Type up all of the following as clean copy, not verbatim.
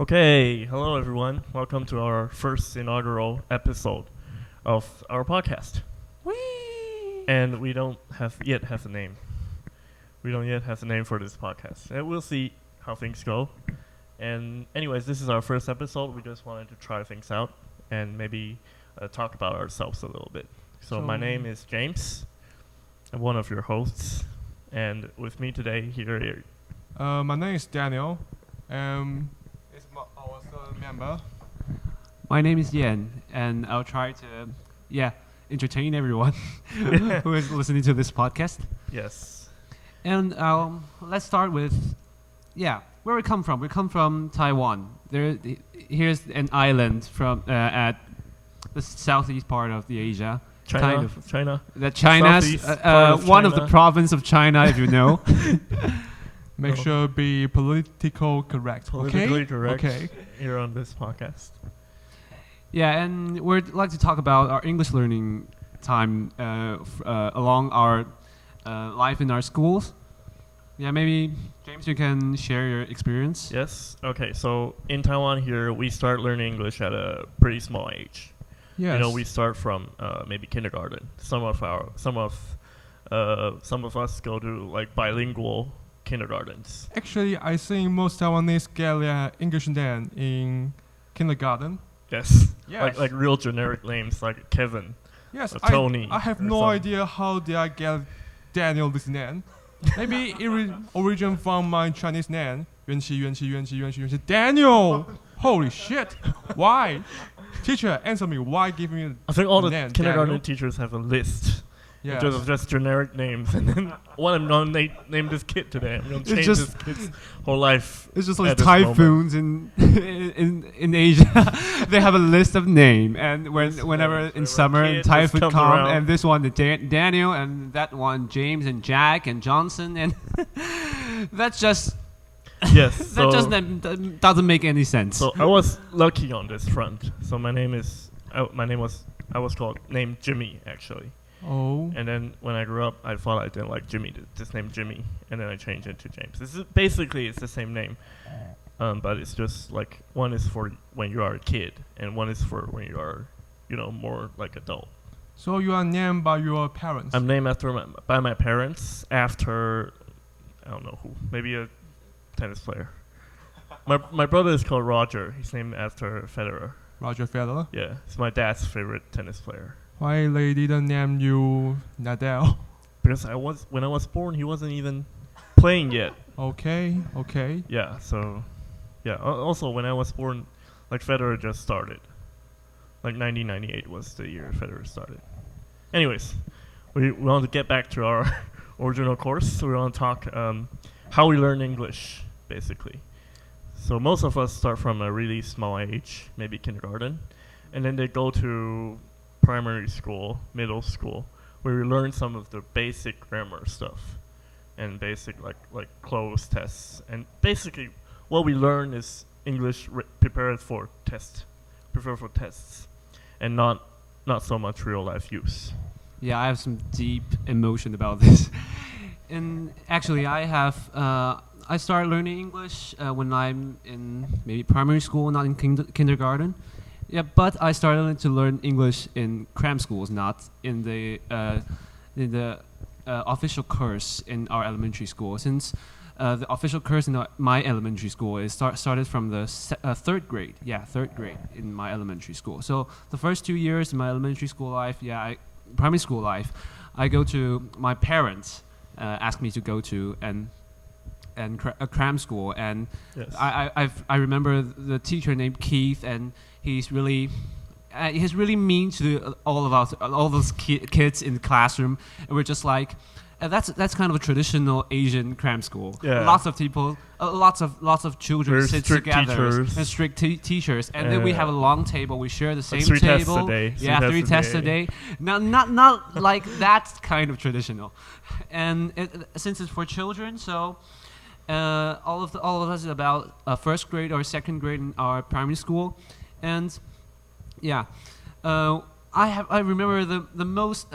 Okay, hello everyone. Welcome to our first inaugural episode of our podcast. Whee! And we don't yet have a name. We don't yet have a name for this podcast. And we'll see how things go. And anyways, this is our first episode. We just wanted to try things out and maybe talk about ourselves a little bit. So my name is James. I'm one of your hosts. And with me today here. My name is Daniel. It's our third member. My name is Yan, and I'll try to, entertain everyone who is listening to this podcast. Yes. And let's start with, where we come from. We come from Taiwan. Here's an island from at the southeast part of the Asia. China's one of the province of China, if you know. Make sure be politically correct. Politically correct. Okay. Here on this podcast. Yeah, and we'd like to talk about our English learning time along our life in our schools. Yeah, maybe James, you can share your experience. Yes. Okay. So in Taiwan here, we start learning English at a pretty small age. Yes. You know, we start from maybe kindergarten. Some of us go to like bilingual kindergartens. Actually, I think most Taiwanese get their English name in kindergarten. Yes. Yes. Like real generic names like Kevin. Yes. Tony. I have no idea how did I get Daniel this name. Maybe it origin from my Chinese name. 元气元气元气元气元气 Daniel. Holy shit. Why? Teacher, answer me. Why give me I think all the name, kindergarten Daniel? teachers have a list. Yes. Just generic names, and then I'm gonna name this kid today. I'm gonna change this kid's whole life. It's just like at this typhoons in Asia. They have a list of names, and whenever in summer kid typhoon just come, around. and this one Daniel, and that one James and Jack and Johnson, and that's just Yes. that so just doesn't make any sense. So I was lucky on this front. So I was named Jimmy actually. Oh. And then when I grew up, I thought I didn't like Jimmy, just named Jimmy, and then I changed it to James. This is basically it's the same name, but it's just like one is for when you are a kid, and one is for when you are, more like adult. So you are named by your parents? I'm named by my parents after I don't know who, maybe a tennis player. My brother is called Roger. He's named after Federer. Roger Federer. Yeah, it's my dad's favorite tennis player. Why they didn't name you Nadal? Because when I was born, he wasn't even playing yet. Okay. Yeah, so also when I was born, like Federer just started. Like 1998 was the year Federer started. Anyways, we want to get back to our original course. So we want to talk how we learn English, basically. So most of us start from a really small age, maybe kindergarten, and then they go to primary school, middle school, where we learn some of the basic grammar stuff and basic like close tests. And basically what we learn is English prepared for tests, and not so much real life use. Yeah, I have some deep emotion about this. And actually, I started learning English when I'm in maybe primary school, not in kindergarten. Yeah, but I started to learn English in cram schools, not in the official course in our elementary school. Since the official course in my elementary school is started from the third grade. Yeah, third grade in my elementary school. So the first 2 years in my elementary school life, primary school life, I go to my parents ask me to go to and a cram school, and Yes. I remember the teacher named Keith, and he's really mean to all of us, all those kids in the classroom, and we're just like, that's kind of a traditional Asian cram school. Yeah. Lots of people, lots of children Very sit strict together, teachers. and strict teachers, and then we have a long table. We share the same 3 tests table. a day. Yeah, 3 tests a day. Not like that kind of traditional, and since it's for children, so. All of us is about first grade or second grade in our primary school, and I remember the most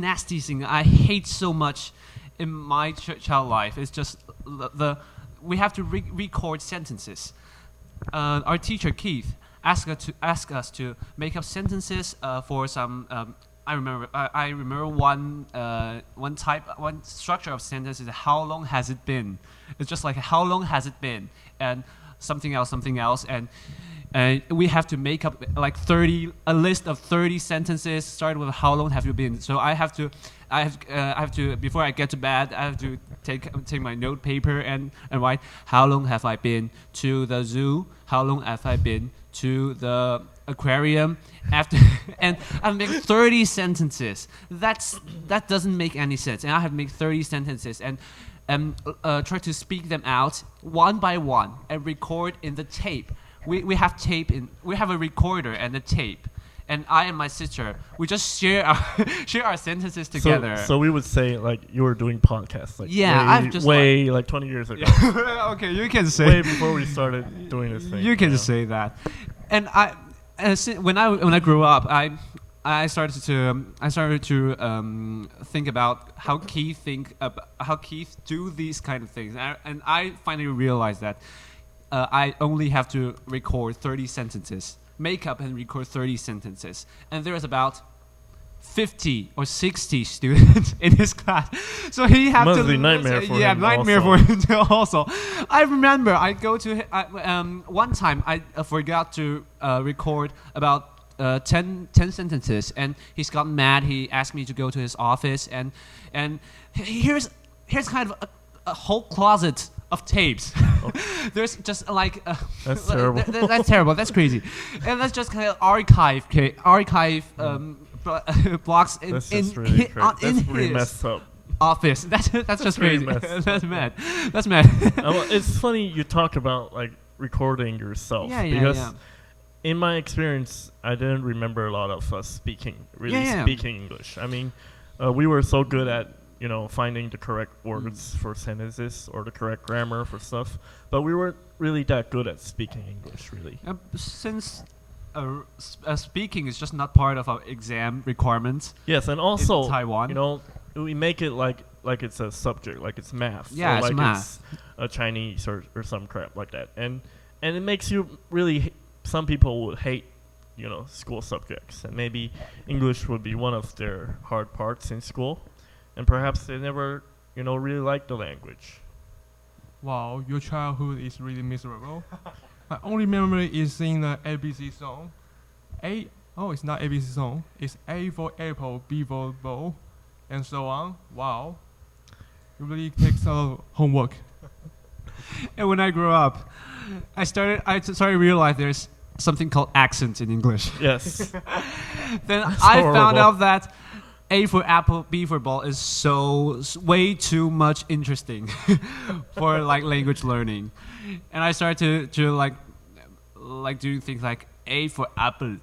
nasty thing I hate so much in my child life is just we have to record sentences. our teacher Keith asked us to make up sentences for some. I remember one structure of sentence is how long has it been? It's just like how long has it been, and something else, and we have to make up like a list of 30 sentences starting with how long have you been. So I have to before I get to bed, I have to take my note paper and write how long have I been to the zoo, how long have I been to the aquarium after and I make 30 sentences. That doesn't make any sense, and I have to make 30 sentences and try to speak them out one by one and record in the tape. We have tape we have a recorder and a tape, and I and my sister, we just share our sentences together. So we would say like you were doing podcasts like like 20 years ago. Okay, you can say way before we started doing this thing. You can say that. And when I grew up, I started to think about how Keith do these kind of things, and I finally realized that I only have to record 30 sentences, make up and record 30 sentences, and there's about 50 or 60 students in his class, so he had must to be nightmare for him. Yeah, nightmare also. for him also. I remember I go to one time I forgot to record about 10 sentences, and he's got mad. He asked me to go to his office, and here's kind of a whole closet of tapes. There's just like that's terrible. That's terrible. That's crazy, and that's just kind of archive blocks in That's really his messed up. office. That's just crazy. messed That's mad. That's mad. Well, it's funny you talk about like recording yourself because in my experience, I didn't remember a lot of us speaking English. I mean, we were so good at finding the correct words for sentences or the correct grammar for stuff, but we weren't really that good at speaking English, really. Since speaking is just not part of our exam requirements. Yes, and also in Taiwan, we make it like it's a subject, like it's math. Yeah, or it's math. It's a Chinese or some crap like that, and it makes you really. Some people would hate, school subjects, and maybe English would be one of their hard parts in school, and perhaps they never, really like the language. Wow, your childhood is really miserable. My only memory is singing the ABC song. It's not ABC song. It's A for apple, B for bowl, and so on. Wow, it really takes a lot of homework. And when I grew up, I started to realize there's something called accent in English. Yes. Then That's I horrible. found out that A for apple, B for ball is way too much interesting for like language learning, and I started to like do things like A for apple,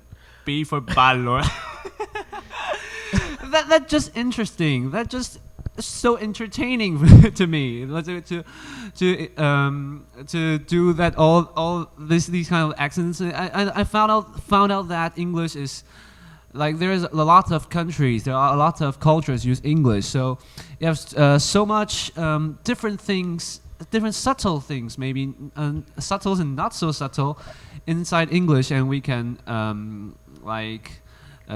B for ball. That's just interesting. That just so entertaining to me to do that all these kind of accents. I found out that English is like there's a lot of countries, there are a lot of cultures use English, so you have so much different things, different subtle things, maybe subtle and not so subtle inside English, and we can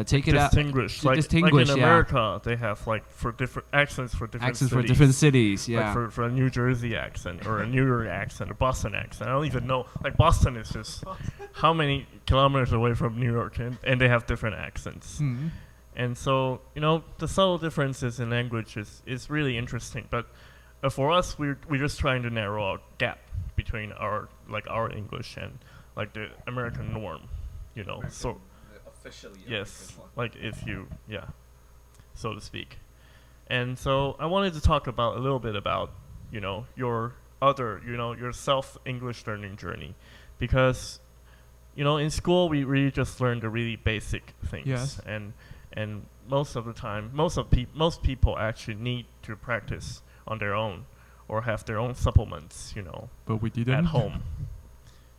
take it out. Distinguish. Like in America, they have like for different accents for different cities. For different cities, yeah. Like for a New Jersey accent or a New York accent, a Boston accent. I don't even know. Like Boston is just how many kilometers away from New York, and they have different accents. Mm-hmm. And so the subtle differences in language is really interesting. But for us, we're just trying to narrow a gap between our English and like the American norm. So. Officially Yes, like if you, so to speak. And so I wanted to talk a little bit about, your self-English learning journey. Because, in school we really just learn the really basic things. Yes. And most of the time, most people actually need to practice on their own or have their own supplements, But we didn't. at home.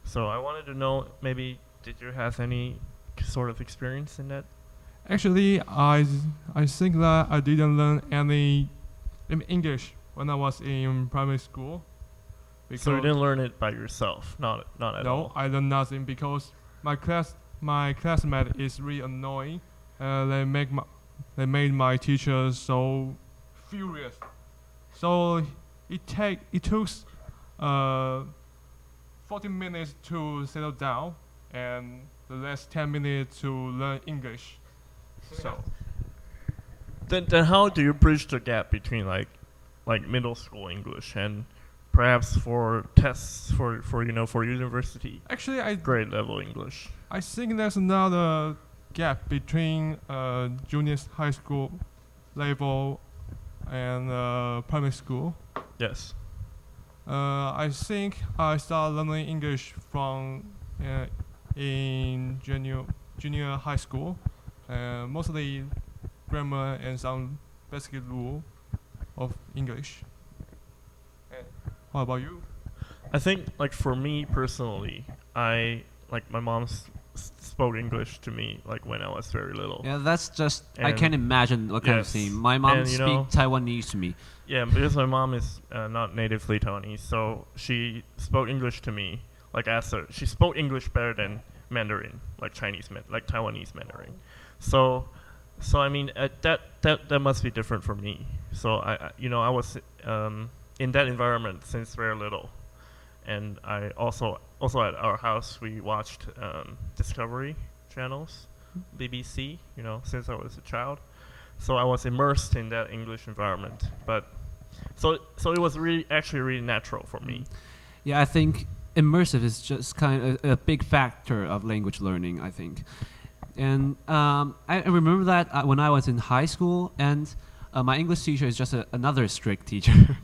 So I wanted to know, maybe, did you have any sort of experience in that? Actually, I think that I didn't learn any English when I was in primary school, So you didn't learn it by yourself, not at No, all. I learned nothing because my classmate is really annoying. They made my teacher so furious. So it took 40 minutes to settle down, and the last 10 minutes to learn English. So Then how do you bridge the gap between like middle school English and perhaps for tests for university actually, grade level English? I think there's another gap between junior high school level and primary school. Yes. I think I started learning English from in junior high school, mostly grammar and some basic rule of English. And what about you? I think like for me personally, my mom spoke English to me like when I was very little. Yeah, that's just I And can't imagine what kind of yes. thing. My mom And, you speak know, Taiwanese to me. Yeah, because my mom is not natively Taiwanese, so she spoke English to me like she spoke English better than Mandarin, like like Taiwanese Mandarin. So I mean that must be different for me. So I was in that environment since very little, and I also at our house we watched Discovery channels, BBC, since I was a child. So I was immersed in that English environment, but so it was really natural for me. Yeah, I think immersive is just kind of a big factor of language learning, I think. And I remember that when I was in high school, and my English teacher is just another strict teacher.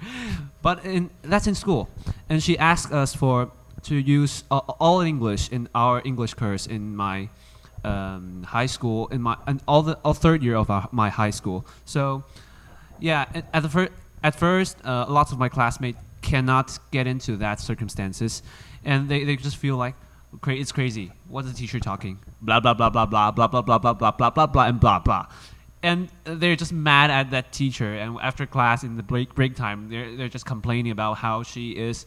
But that's in school. And she asked us to use all English in our English course in my high school, and all third year of my high school. So, yeah, at first, lots of my classmates cannot get into that circumstances, and they just feel like it's crazy. What's the teacher talking? Blah blah blah blah blah blah blah blah blah blah blah blah blah and blah blah. And they're just mad at that teacher. And after class in the break time, they're just complaining about how she is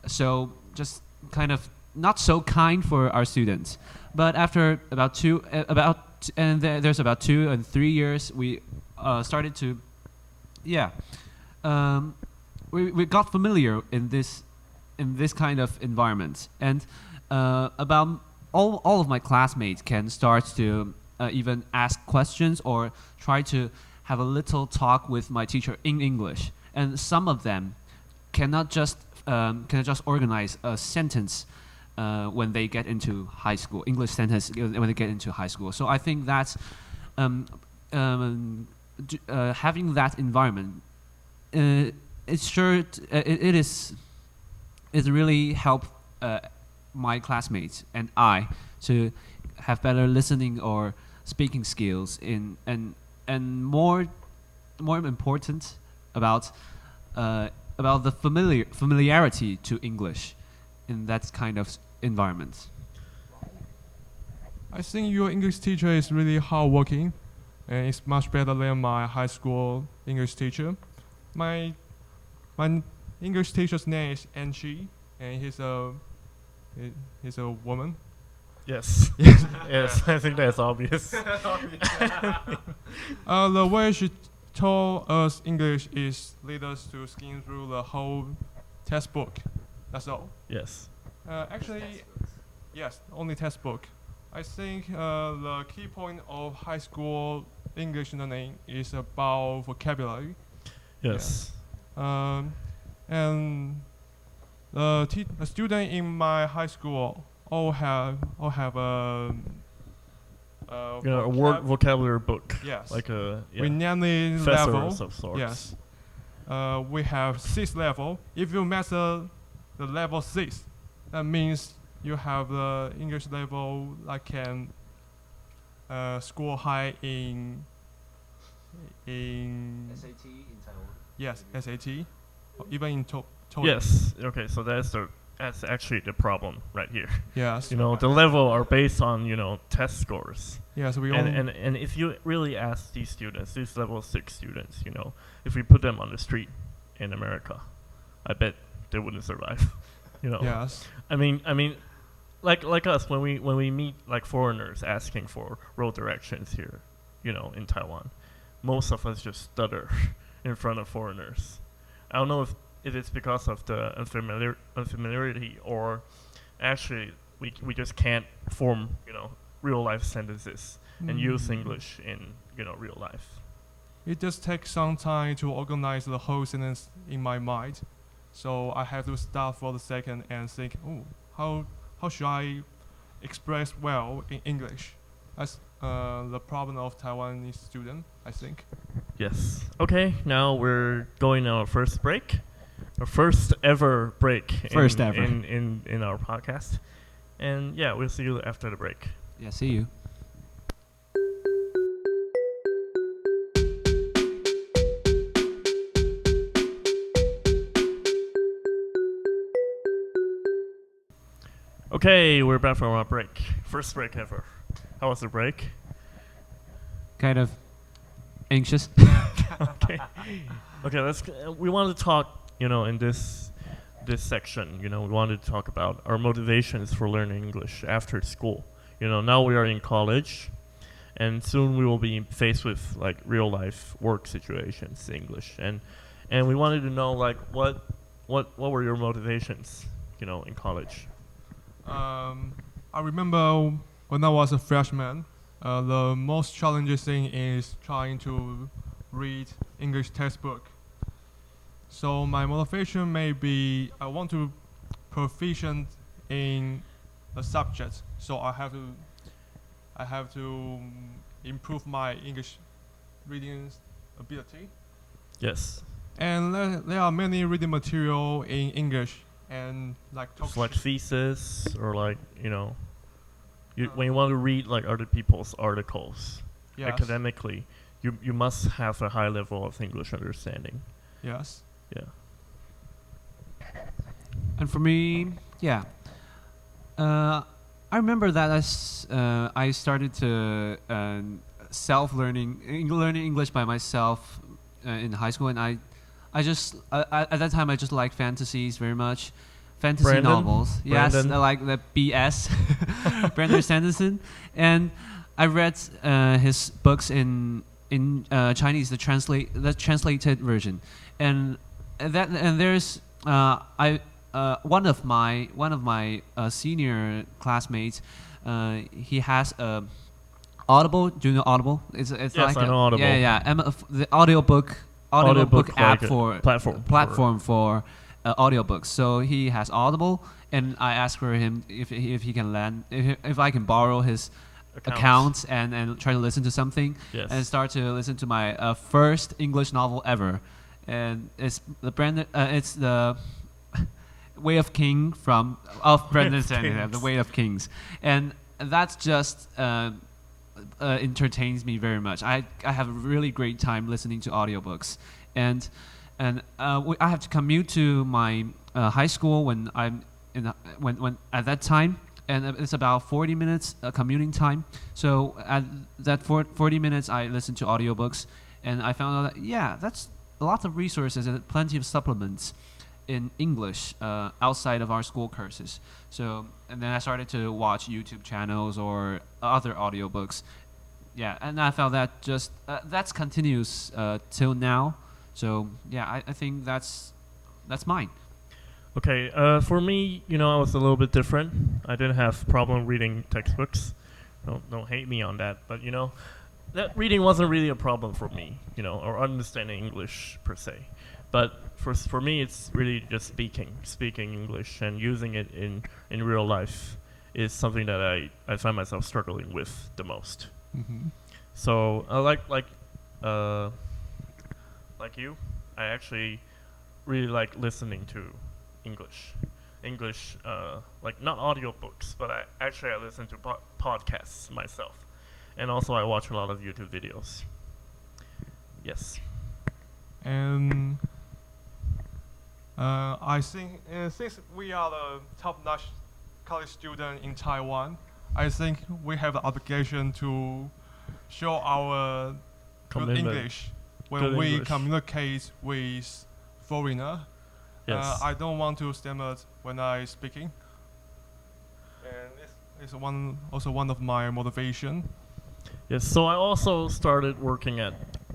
so just kind of not so kind for our students. But after there's about 2 and 3 years, we started to, we got familiar in this kind of environment, and about all of my classmates can start to even ask questions or try to have a little talk with my teacher in English, and some of them cannot just organize a sentence when they get into high school, English sentence when they get into high school. So I think that's having that environment, it really helped my classmates and I to have better listening or speaking skills and more important about the familiarity to English in that kind of environment. I think your English teacher is really hardworking, and it's much better than my high school English teacher. My English teacher's name is Angie, and he's a woman. Yes. Yes, I think that's obvious. The way she taught us English is lead us to skim through the whole textbook. That's all. Yes. Actually, yes, only textbook. I think the key point of high school English learning is about vocabulary. Yes. And the student in my high school all have a A word vocabulary book. Yes. Like a We namely level. thesaurus of sorts. Yes. We have 6 level. If you master the level 6, that means you have the English level that can score high in SAT in Taiwan. yes, SAT, or even in TOEIC. Yes. Okay. So that's actually the problem right here. Yes. The level are based on test scores. Yes, we all. And if you really ask these students, these level 6 students, if we put them on the street in America, I bet they wouldn't survive. You know. Yes. I mean, like us when we meet like foreigners asking for road directions here, you know, in Taiwan, most of us just stutter in front of foreigners. I don't know if it's because of the unfamiliarity or actually we just can't form, you know, real life sentences and use English in, you know, real life. It does take some time to organize the whole sentence in my mind, so I have to stop for a second and think, how should I express well in English? That's the problem of Taiwanese student, I think. Yes. Okay, now we're going on our first break. Our first ever break in our podcast. And yeah, we'll see you after the break. Yeah, see you. Okay, we're back from our break. First break ever. How was the break? Kind of anxious. Okay. Okay, we want to talk, you know, in this section, you know, we wanted to talk about our motivations for learning English after school. You know, now we are in college, and soon we will be faced with like real life work situations in English, and we wanted to know like what were your motivations, you know, in college. I remember when I was a freshman, the most challenging thing is trying to read English textbook. So my motivation may be I want to proficient in a subject, so I have to improve my English reading ability. Yes. And there are many reading material in English and like talk Just like thesis or like, you know, when you want to read like other people's articles, yes. academically, you must have a high level of English understanding. Yes. Yeah. And for me, yeah, I remember that I started to learning English by myself in high school, and I just at that time I just liked fantasies very much, fantasy novels. Yes, I like the BS, Brandon Sanderson, and I read his books in Chinese, the translated version, and there's one of my senior classmates, he has a Audible. Do you know Audible? It's yes, like I know Audible. The audiobook app like for platform for audiobooks. So he has Audible, and I asked for him if he can if I can borrow his accounts and try to listen to something, yes. and start to listen to my first English novel ever, and it's the Way of King of Brendan Sanderson, The Way of Kings, and that's just entertains me very much. I have a really great time listening to audiobooks, and I have to commute to my high school when I'm when at that time. And it's about 40 minutes commuting time. So at that 40 minutes, I listened to audiobooks, and I found out that, that's a lot of resources and plenty of supplements in English outside of our school courses. So, and then I started to watch YouTube channels or other audiobooks. Yeah, and I found that just, that's continues till now. So, I think that's mine. Okay, for me, you know, I was a little bit different. I didn't have problem reading textbooks. Don't hate me on that, but you know, that reading wasn't really a problem for me, you know, or understanding English per se. But for me, it's really just speaking English and using it in real life is something that I find myself struggling with the most. Mm-hmm. So like you, I actually really like listening to English, like not audiobooks, but I listen to podcasts myself, and also I watch a lot of YouTube videos. Yes. And I think since we are the top-notch college student in Taiwan, I think we have the obligation to show our good English when we communicate with foreigner. Yes. I don't want to stammer when I speaking, and it's also one of my motivation. Yes, so I also started working at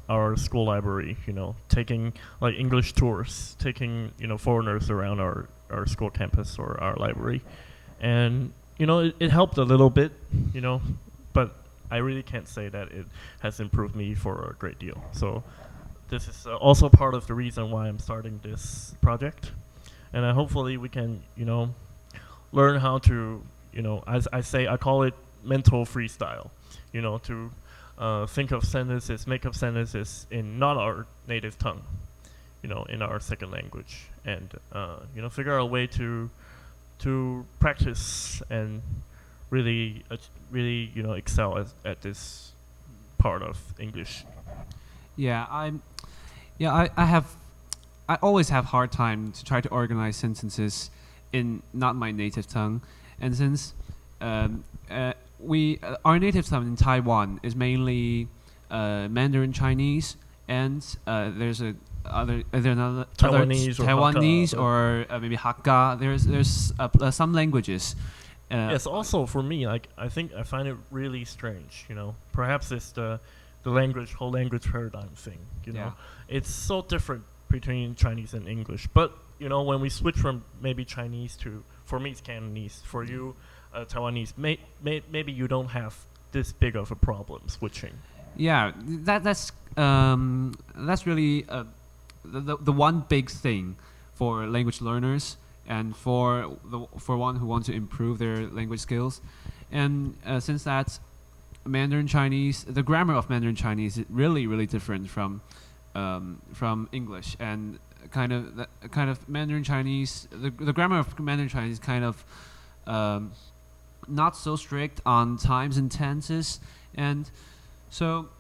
our school library, taking like English tours, taking, foreigners around our school campus or our library. And, it helped a little bit, but I really can't say that it has improved me for a great deal. So this is also part of the reason why I'm starting this project. And hopefully we can, learn how to, as I say, I call it mental freestyle, to think of sentences, make up sentences in not our native tongue, in our second language, and figure out a way to practice and really excel at this part of English. Yeah, I always have hard time to try to organize sentences in not my native tongue, and since our native tongue in Taiwan is mainly Mandarin Chinese, and there's another Taiwanese or Taiwanese Hakka, or maybe Hakka. There's some languages. Yes. Also, for me, like I think I find it really strange. Perhaps it's the whole language paradigm thing. Yeah. It's so different between Chinese and English. But when we switch from maybe Chinese to, for me it's Cantonese, for you Taiwanese, maybe you don't have this big of a problem switching. Yeah, that's really the one big thing for language learners and for one who wants to improve their language skills. And since that's Mandarin Chinese, the grammar of Mandarin Chinese is really, really different from English, and kind of Mandarin Chinese. The grammar of Mandarin Chinese is kind of not so strict on times and tenses, and so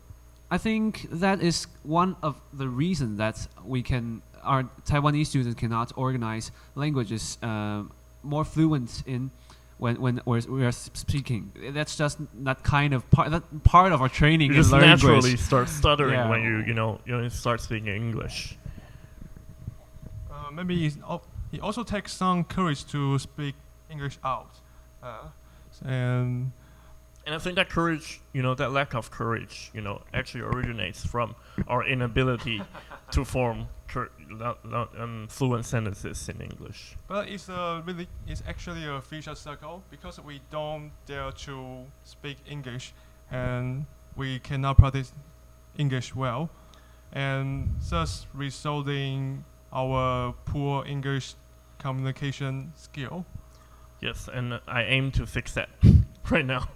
I think that is one of the reasons that our Taiwanese students cannot organize languages more fluent in when we are speaking. That's just not kind of part of our training. You just in language. naturally start stuttering Yeah. when you start speaking English. Maybe he also takes some courage to speak English out, and And I think that courage, that lack of courage, actually originates from our inability to form fluent sentences in English. but it's actually a vicious circle because we don't dare to speak English, and we cannot practice English well, and thus resulting our poor English communication skill. Yes, and I aim to fix that right now.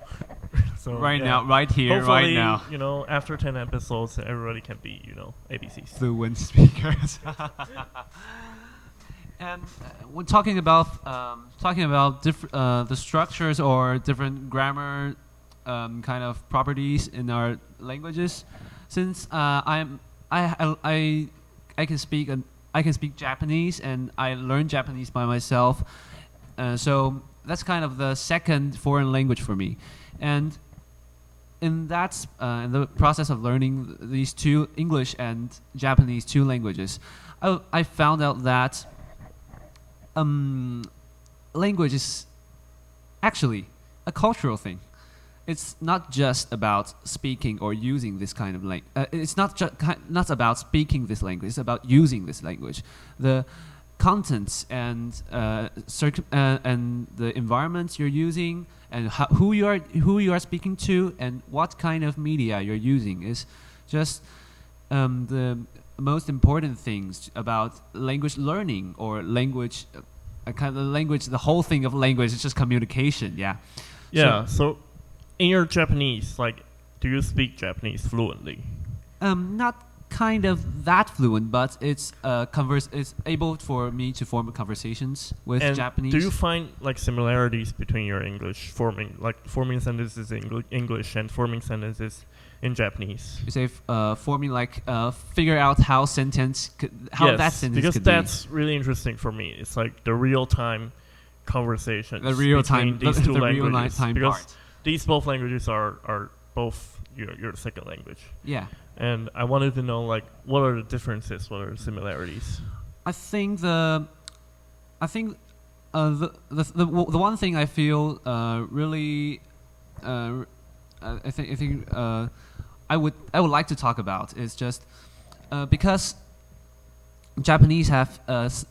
So Right yeah. now, right here, Hopefully, right now. After 10 episodes, everybody can be, ABCs. Fluent speakers. And when talking about the structures or different grammar kind of properties in our languages, since I can speak Japanese, and I learned Japanese by myself, so that's kind of the second foreign language for me, and in the process of learning these two, English and Japanese, two languages, I found out that language is actually a cultural thing. It's not just about speaking or using this kind of language. It's not about speaking this language. It's about using this language. The contents and the environments you're using, and who you are speaking to, and what kind of media you're using is just the most important things about language learning or language. The whole thing of language is just communication. Yeah. Yeah. So in your Japanese, do you speak Japanese fluently? Not kind of that fluent, but it's able for me to form conversations with And Japanese. do you find similarities between your English forming sentences in English and forming sentences in Japanese? You say forming figure out how Yes, that sentence because could that's really interesting for me. It's like the real-time conversations The real between time, these two the real languages, time because part. these both languages are both your second language. Yeah, And I wanted to know what are the differences, what are the similarities? I think I think the one thing I feel really I think I would like to talk about is just because Japanese have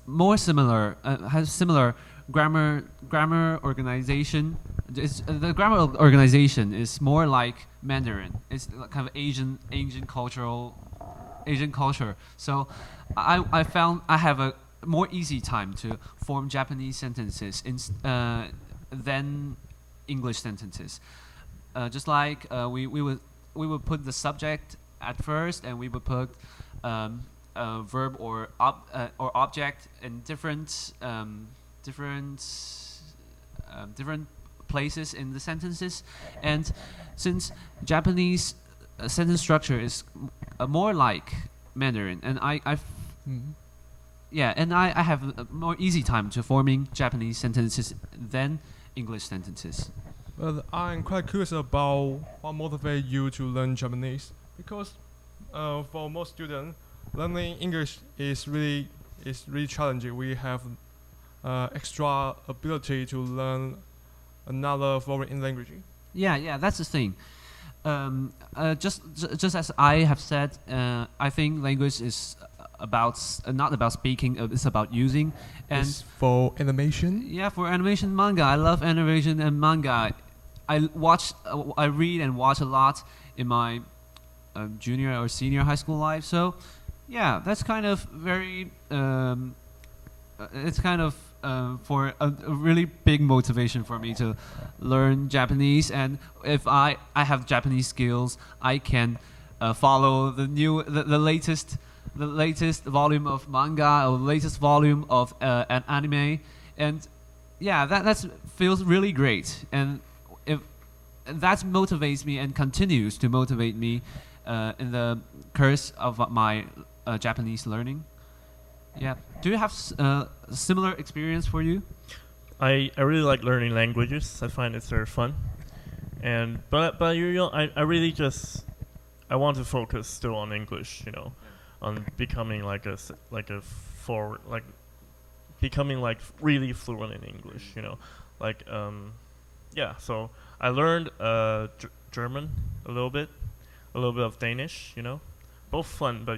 more similar has similar grammar organization. The grammar organization is more like Mandarin. It's kind of Asian culture. So I found I have a more easy time to form Japanese sentences than English sentences. Just like we would put the subject at first, and we would put verb or object in different places in the sentences. And since Japanese sentence structure is more like Mandarin, and I have a more easy time to forming Japanese sentences than English sentences. But I'm quite curious about what motivates you to learn Japanese, because for most students, learning English is really challenging. We have extra ability to learn another foreign language. Yeah, that's the thing. Just as I have said, I think language is not about speaking. It's about using. And it's for animation. Yeah, for animation manga, I love animation and manga. I read and watch a lot in my junior or senior high school life. So, yeah, that's kind of very. It's kind of for a really big motivation for me to learn Japanese. And if I have Japanese skills, I can follow the latest volume of manga or latest volume of an anime. And yeah, that feels really great. And that motivates me and continues to motivate me in the course of my Japanese learning. Yeah. Do you have similar experience for you? I really like learning languages. I find it's very fun. But I really just I want to focus still on English, on becoming becoming really fluent in English, so I learned German a little bit of Danish, both fun, but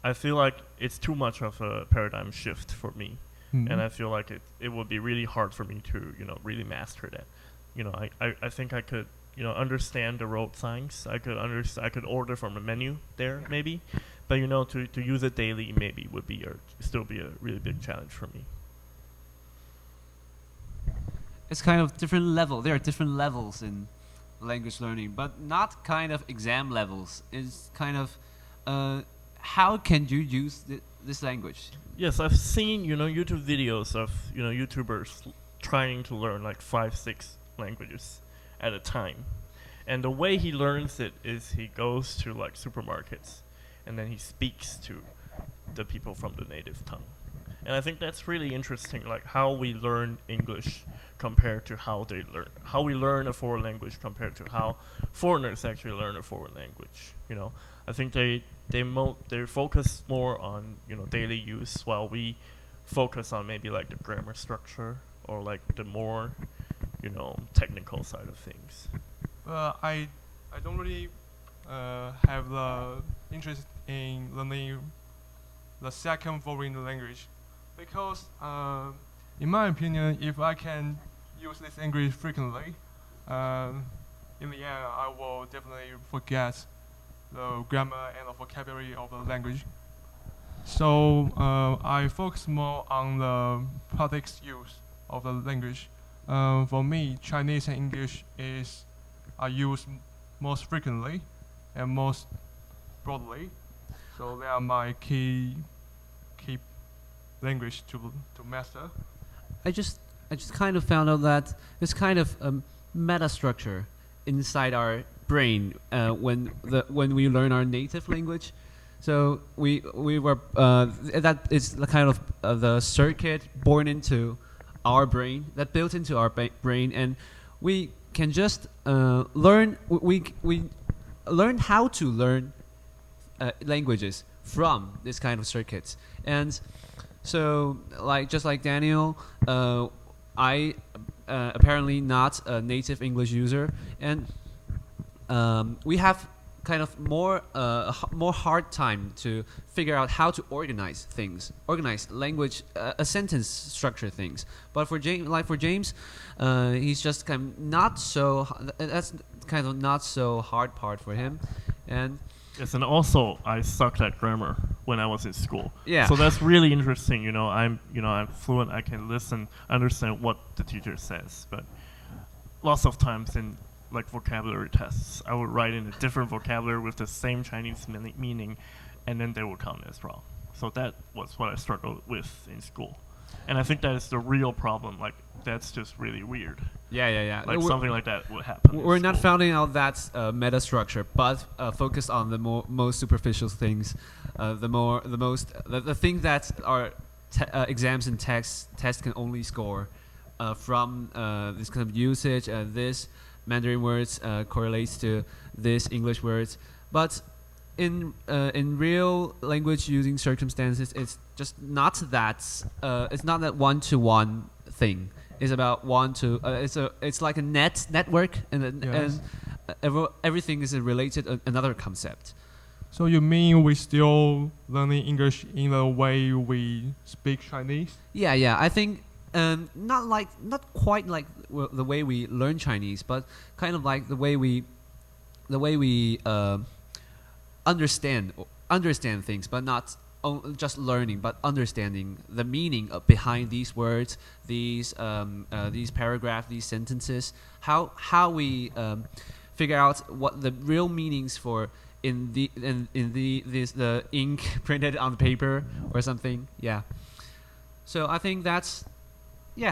I feel like it's too much of a paradigm shift for me, and I feel like it would be really hard for me to really master that. I think I could understand the road signs. I could order from a menu there maybe, but to use it daily maybe would still be a really big challenge for me. It's kind of different level. There are different levels in language learning, but not kind of exam levels. It's kind of how can you use this language? Yes, I've seen YouTube videos of YouTubers trying to learn 5-6 languages at a time, and the way he learns it is he goes to supermarkets, and then he speaks to the people from the native tongue. And I think that's really interesting, how we learn English compared to how we learn a foreign language compared to how foreigners actually learn a foreign language. I think they focus more on daily use, while we focus on maybe the grammar structure or the more technical side of things. I don't really have the interest in learning the second foreign language, because in my opinion, if I can use this language frequently, in the end I will definitely forget the grammar and the vocabulary of the language. So I focus more on the practice use of the language. For me, Chinese and English are used most frequently and most broadly. So they are my key language to master. I just kind of found out that there's kind of a meta structure inside our brain when we learn our native language. So we were that is the kind of the circuit born into our brain, that built into our brain, and we can just learn. We learn how to learn languages from this kind of circuits. And So just like Daniel, I apparently not a native English user, and we have kind of more hard time to figure out how to organize things, organize language, a sentence structure things. But for James, he's just kind of not so. That's kind of not so hard part for him, and Yes, and also I sucked at grammar when I was in school. Yeah. So that's really interesting. I'm fluent. I can listen, understand what the teacher says. But lots of times in like vocabulary tests, I would write in a different vocabulary with the same Chinese meaning, and then they would count as wrong. So that was what I struggled with in school, and I think that is the real problem. Like that's just really weird. yeah. Like something like that would happen. We're in not school. finding out that meta structure, but focus on the most superficial things, the thing that our exams and tests can only score from this kind of usage. This Mandarin words correlates to this English words, but in real language using circumstances, it's just not that. It's not that one-to-one thing. It's about it's like a network, Yes. and everything is related another concept. So you mean we still learning English in the way we speak Chinese? Yeah. I think not quite like the way we learn Chinese, but kind of like the way we understand things, but not just learning, but understanding the meaning behind these words, these paragraphs, these sentences. How we figure out what the real meanings for in the ink printed on the paper or something. Yeah. So I think that's we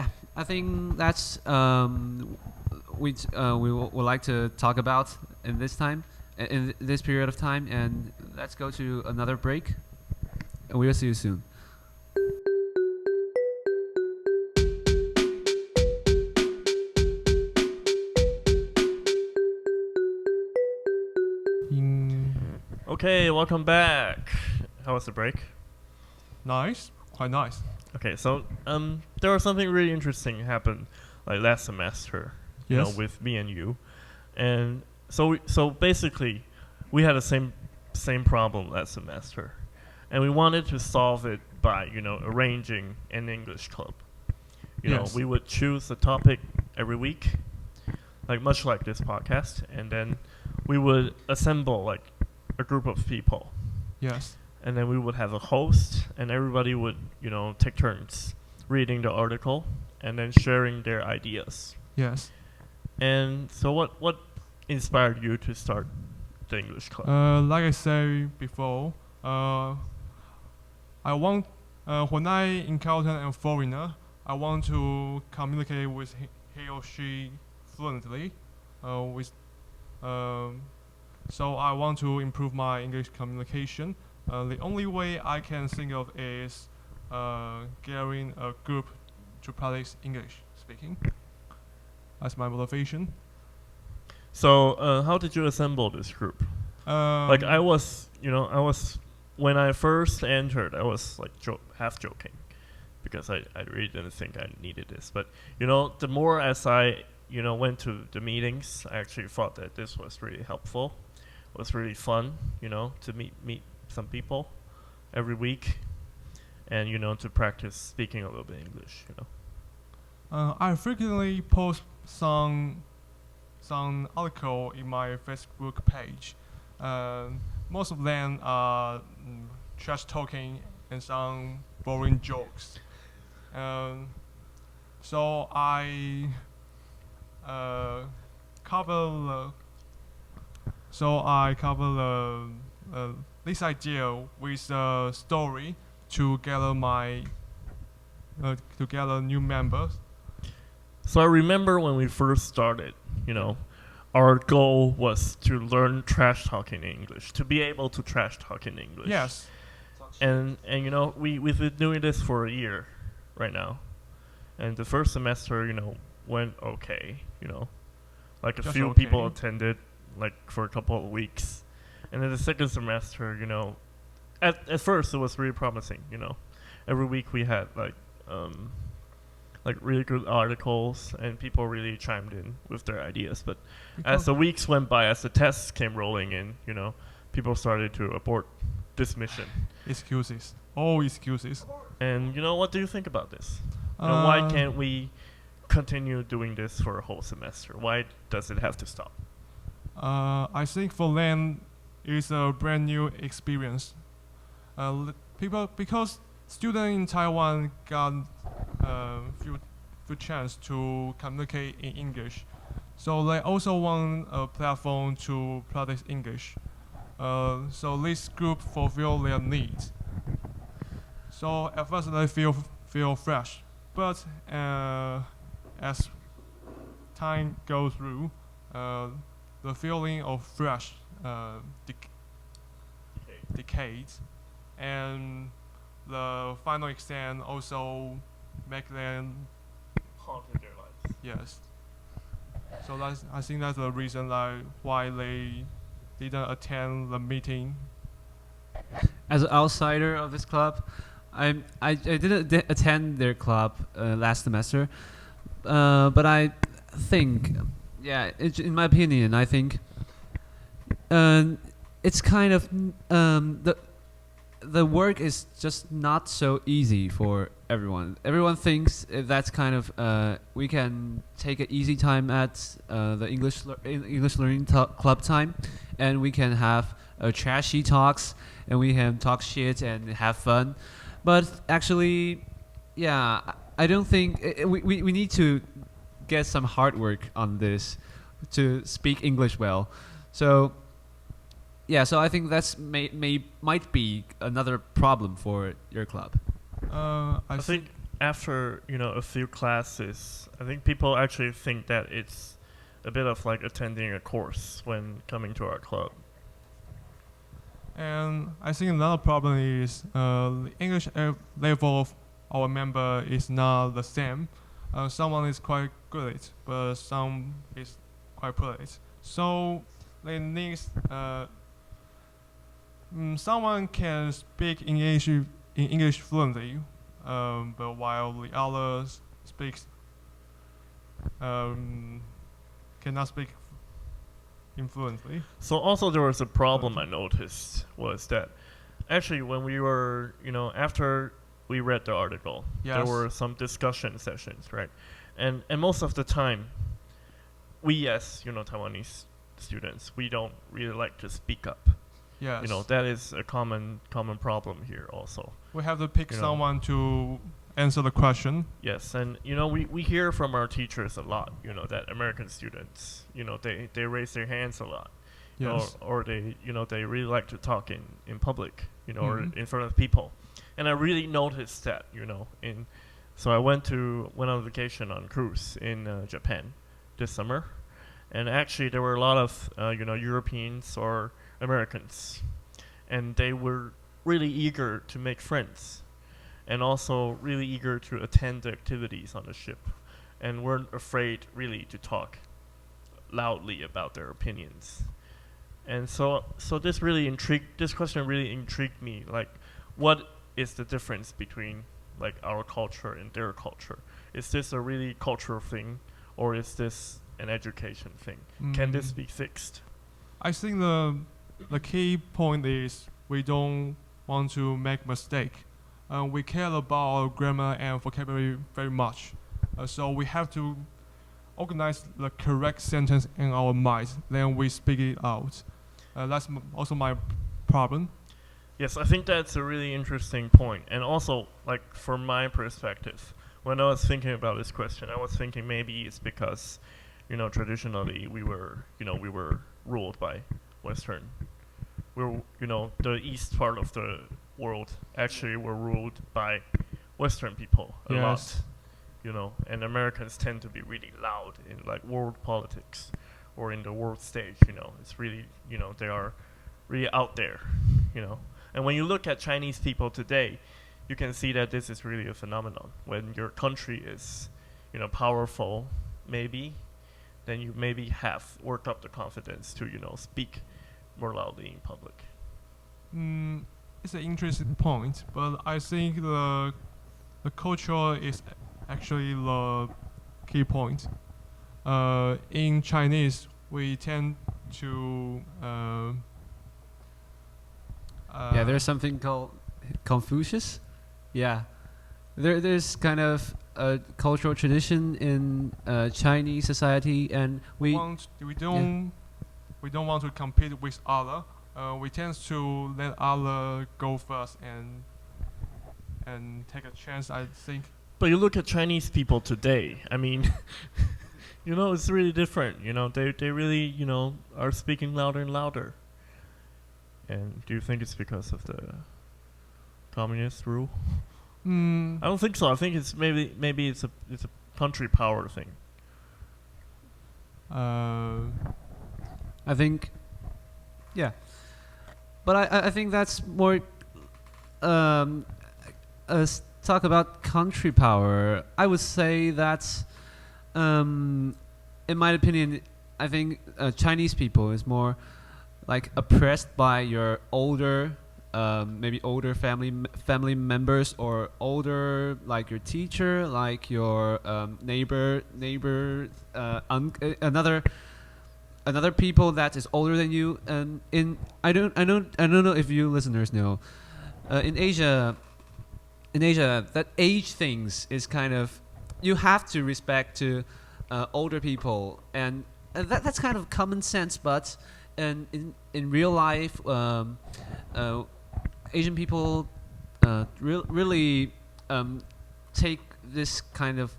would like to talk about in this period of time, and let's go to another break, and we will see you soon. Okay, welcome back. How was the break? Nice, quite nice. Okay, so there was something really interesting happened like last semester, Yes. with me and you, and so basically, we had the same problem last semester, and we wanted to solve it by arranging an English club. Yes. We would choose a topic every week, like much like this podcast, and then we would assemble like a group of people. Yes. And then we would have a host, and everybody would, take turns reading the article and then sharing their ideas. Yes. And so what inspired you to start the English club? Like I said before, I want when I encounter a foreigner, I want to communicate with he or she fluently. So I want to improve my English communication. The only way I can think of is gathering a group to practice English speaking. That's my motivation. So how did you assemble this group? Like I was when I first entered, I was like half joking, because I really didn't think I needed this. But the more as I went to the meetings, I actually thought that this was really helpful. It was really fun, to meet some people every week, and to practice speaking a little bit English. I frequently post some article in my Facebook page. Most of them are trash talking and some boring jokes. So I cover this idea with a story to gather new members. So I remember when we first started, our goal was to learn trash talking in English, to be able to trash talk in English. Yes. And we've been doing this for a year right now. And the first semester, went okay, like a Just few okay. people attended like for a couple of weeks. And then the second semester, at first it was really promising, every week we had like really good articles, and people really chimed in with their ideas. But as the weeks went by, as the tests came rolling in, people started to abort this mission. Excuses. All excuses. And what do you think about this? Why can't we continue doing this for a whole semester? Why does it have to stop? I think for them, it's a brand new experience. Because students in Taiwan got few chance to communicate in English, so they also want a platform to practice English. So this group fulfill their needs. So at first they feel fresh, but as time goes through, the feeling of fresh decays, and the final exam also make them Haunted their lives. yes. So I think that's the reason why they didn't attend the meeting. As an outsider of this club, I didn't attend their club last semester, but I think, in my opinion, I think it's kind of the work is just not so easy for everyone. Everyone thinks that's kind of we can take an easy time at the English learning club time, and we can have trashy talks, and we can talk shit and have fun. But actually, I don't think we need to get some hard work on this to speak English well. So so I think that's might be another problem for your club. I think after a few classes, I think people actually think that it's a bit of like attending a course when coming to our club. And I think another problem is the English level of our member is not the same. Someone is quite good at it, but some is quite poor at it. So they need someone can speak English fluently, but while the others speaks cannot speak influently. So also there was a problem I noticed was that actually when we were, after we read the article, there were some discussion sessions, right? And most of the time, we as, Taiwanese students, we don't really like to speak up. Yes. That is a common problem here also. We have to pick someone to answer the question. Yes, and we hear from our teachers a lot, that American students, they raise their hands a lot. Yes. Or they they really like to talk in public, or in front of people. And I really noticed that, so I went on vacation on cruise in Japan this summer, and actually there were a lot of Europeans or Americans, and they were really eager to make friends, and also really eager to attend the activities on the ship, and weren't afraid really to talk loudly about their opinions. And so this question really intrigued me, like what is the difference between like our culture and their culture? Is this a really cultural thing, or is this an education thing? Can this be fixed? I think the key point is we don't want to make mistake. We care about our grammar and vocabulary very much. So we have to organize the correct sentence in our minds, then we speak it out. That's also my problem. Yes, I think that's a really interesting point. And also, like from my perspective, when I was thinking about this question, I was thinking maybe it's because, traditionally we were ruled by Western. The east part of the world actually were ruled by Western people a lot. And Americans tend to be really loud in like world politics or in the world stage. It's really, they are really out there. And when you look at Chinese people today, you can see that this is really a phenomenon. When your country is, powerful, maybe, then you maybe have worked up the confidence to, speak more loudly in public. it's an interesting point, but I think the culture is actually the key point. In Chinese, we tend to Yeah, there's something called Confucius. Yeah, there's kind of a cultural tradition in Chinese society, and we we don't want to compete with other. We tend to let other go first and take a chance. I think. But you look at Chinese people today. I mean, it's really different. They really are speaking louder and louder. And do you think it's because of the communist rule? I don't think so. I think it's maybe it's a country power thing. I think, yeah, but I think that's more. Talk about country power. I would say that, in my opinion, I think Chinese people is more like oppressed by your older, maybe older family members, or older, like your teacher, like your neighbor, another people that is older than you. And I don't know if you listeners know, in Asia, that age things is kind of, you have to respect to older people, and that's kind of common sense. But in real life, Asian people really take this kind of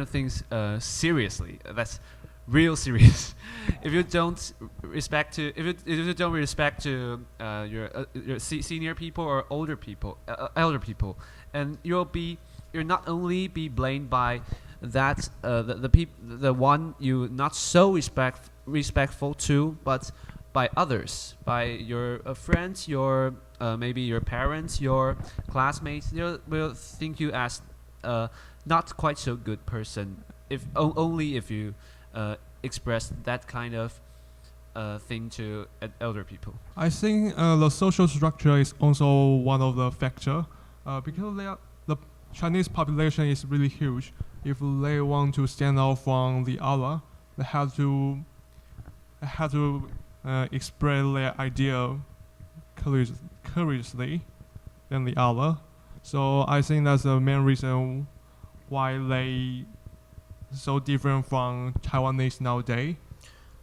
things seriously. That's real serious. If you don't respect to your senior people or older people, elder people, and you're not only be blamed by that the one you not so respectful to, but by others, by your friends, your maybe your parents, your classmates. They will think you as not quite so good person, if only if you express that kind of thing to elder people. I think the social structure is also one of the factor, because the Chinese population is really huge. If they want to stand out from the other, they have to express their idea courageously than the other. So I think that's the main reason why they so different from Taiwanese nowadays.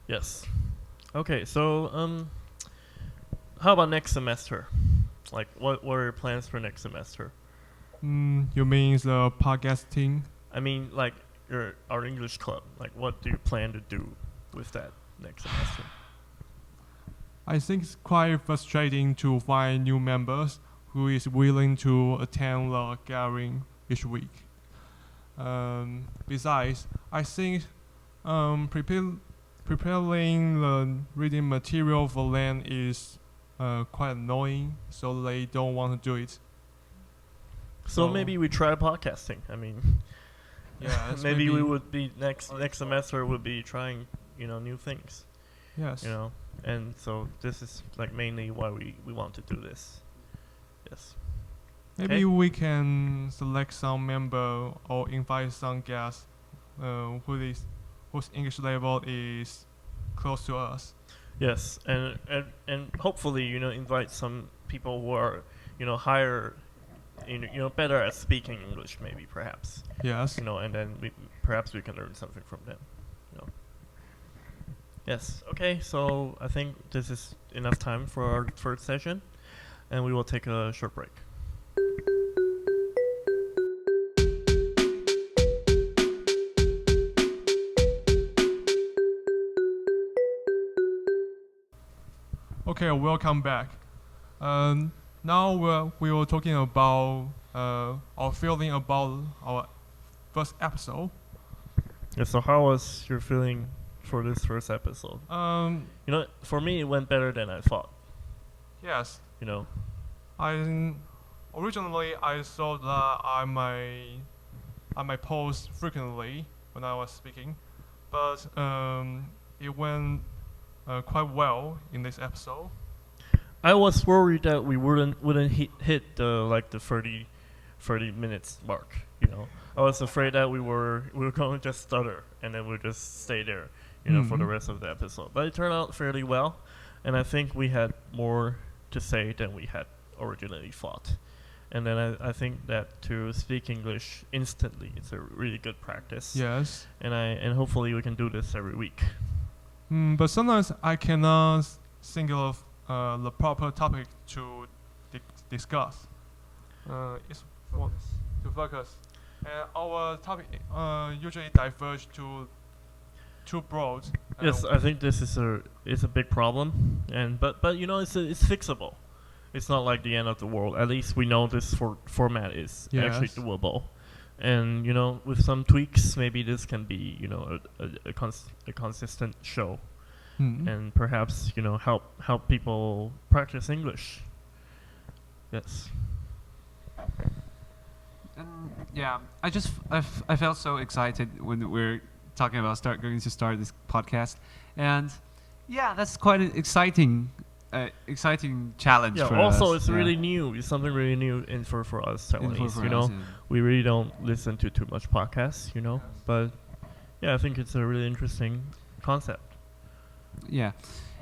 Yes. Okay, so how about next semester? Like, what are your plans for next semester? You mean the podcasting? I mean, like our English club. Like, what do you plan to do with that next semester? I think it's quite frustrating to find new members who is willing to attend the gathering each week. Besides, I think preparing the reading material for them is quite annoying, so they don't want to do it. So maybe we try podcasting. I mean, yeah, maybe we would be next semester would be trying new things. Yes. And so this is like mainly why we want to do this. Yes. Maybe we can select some member or invite some guests whose English level is close to us. Yes, and hopefully invite some people who are higher, better at speaking English, maybe perhaps. Yes. And then perhaps we can learn something from them. Yes. Okay. So I think this is enough time for our first session, and we will take a short break. Okay, welcome back. Now we were talking about our feeling about our first episode. Yeah. So how was your feeling for this first episode? For me, it went better than I thought. Yes. Originally I thought that I might pause frequently when I was speaking, but it went quite well in this episode. I was worried that we wouldn't hit the 30 minutes mark. I was afraid that we were going to just stutter and then we'll just stay there, for the rest of the episode. But it turned out fairly well, and I think we had more to say than we had originally thought. And then I think that to speak English instantly is a really good practice. Yes. And hopefully we can do this every week. But sometimes I cannot think of the proper topic to discuss. It's to focus. And our topic usually diverge to too broad. Yes, I think this is a big problem, but it's fixable. It's not like the end of the world. At least we know this format is actually doable, and with some tweaks, maybe this can be a consistent show, and perhaps help people practice English. Yes. Yeah, I felt so excited when we're talking about going to start this podcast, and yeah, that's quite an exciting challenge. Yeah. For Also, us. it's really new. It's something really new for us Taiwanese. For us, we really don't listen to too much podcasts. But yeah, I think it's a really interesting concept. Yeah,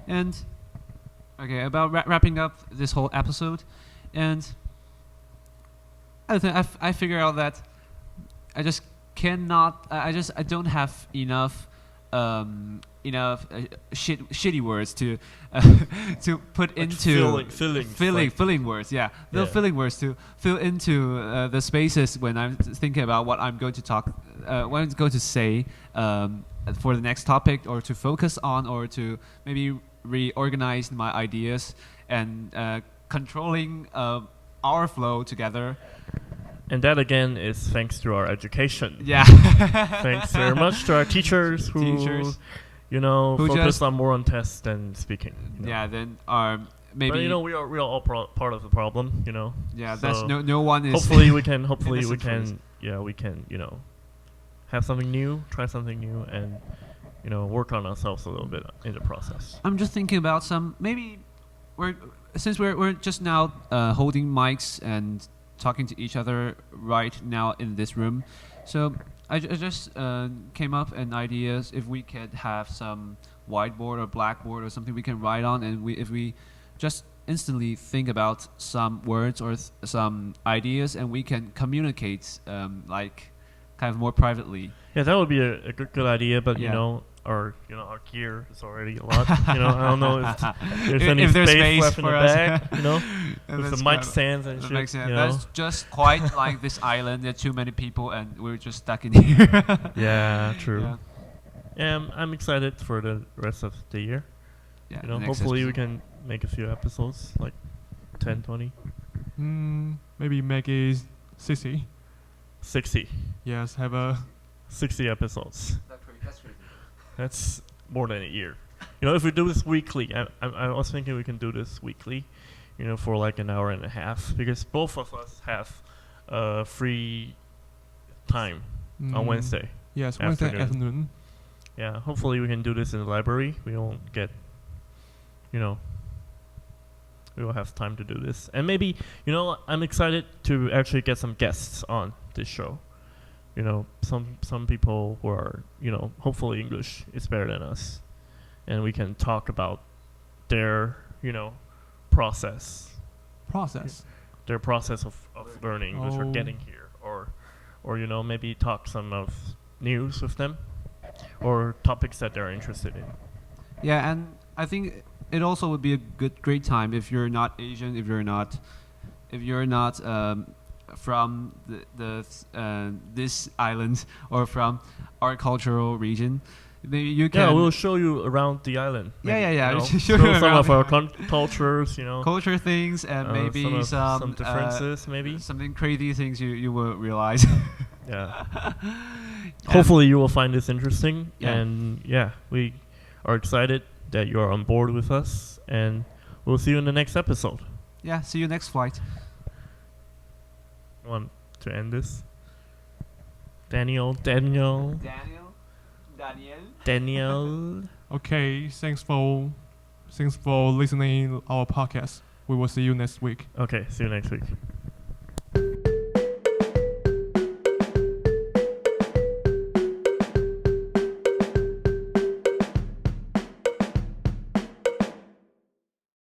and okay, about wrapping up this whole episode, and I think I figured out that I just cannot. I don't have enough shitty words to to put Like into filling words. Yeah, Yeah. filling words to fill into the spaces when I'm thinking about what I'm going to talk, what I'm going to say for the next topic, or to focus on, or to maybe reorganize my ideas and controlling our flow together. And that again is thanks to our education. Yeah. Thanks very much to our teachers who focus more on tests than speaking. Yeah, then maybe. But we are all part of the problem. Yeah, so that's no one is. Hopefully we can have something new, try something new, and work on ourselves a little bit in the process. I'm just thinking about maybe since we're just now holding mics and talking to each other right now in this room, so I just came up an idea if we could have some whiteboard or blackboard or something we can write on, and if we just instantly think about some words or some ideas, and we can communicate like kind of more privately. Yeah, that would be a good idea, but our gear is already a lot. I don't know if there's any space left in the bag. With the mic stands and shit. That's just quite like this island. There are too many people, and we're just stuck in here. Yeah, true. Yeah. I'm excited for the rest of the year. Yeah, Hopefully we can make a few episodes, like 10, 20. Maybe make it 60. 60. Yes, have a 60 episodes. That's crazy. That's more than a year. If we do this weekly, I was thinking we can do this weekly, for like an hour and a half, because both of us have free time on Wednesday. Yes, Wednesday afternoon. Yeah, hopefully we can do this in the library. We won't get, we will have time to do this. And maybe, I'm excited to actually get some guests on this show. Some people who are, hopefully English is better than us, and we can talk about their, process. Their process of learning English or getting here, or maybe talk some of news with them, or topics that they're interested in. Yeah, and I think it also would be a great time if you're not Asian, if you're not from this island or from our cultural region. Maybe you can. Yeah, we'll show you around the island. Maybe, Show show you some around of our cultures. Culture things, and maybe some differences. Maybe something crazy things you will realize. Yeah. Hopefully you will find this interesting, Yeah. and we are excited that you are on board with us, and we'll see you in the next episode. Yeah, see you next flight. Want to end this? Daniel. Daniel. Daniel. Okay, thanks for Thanks for listening our podcast. We will see you next week. Okay, see you next week.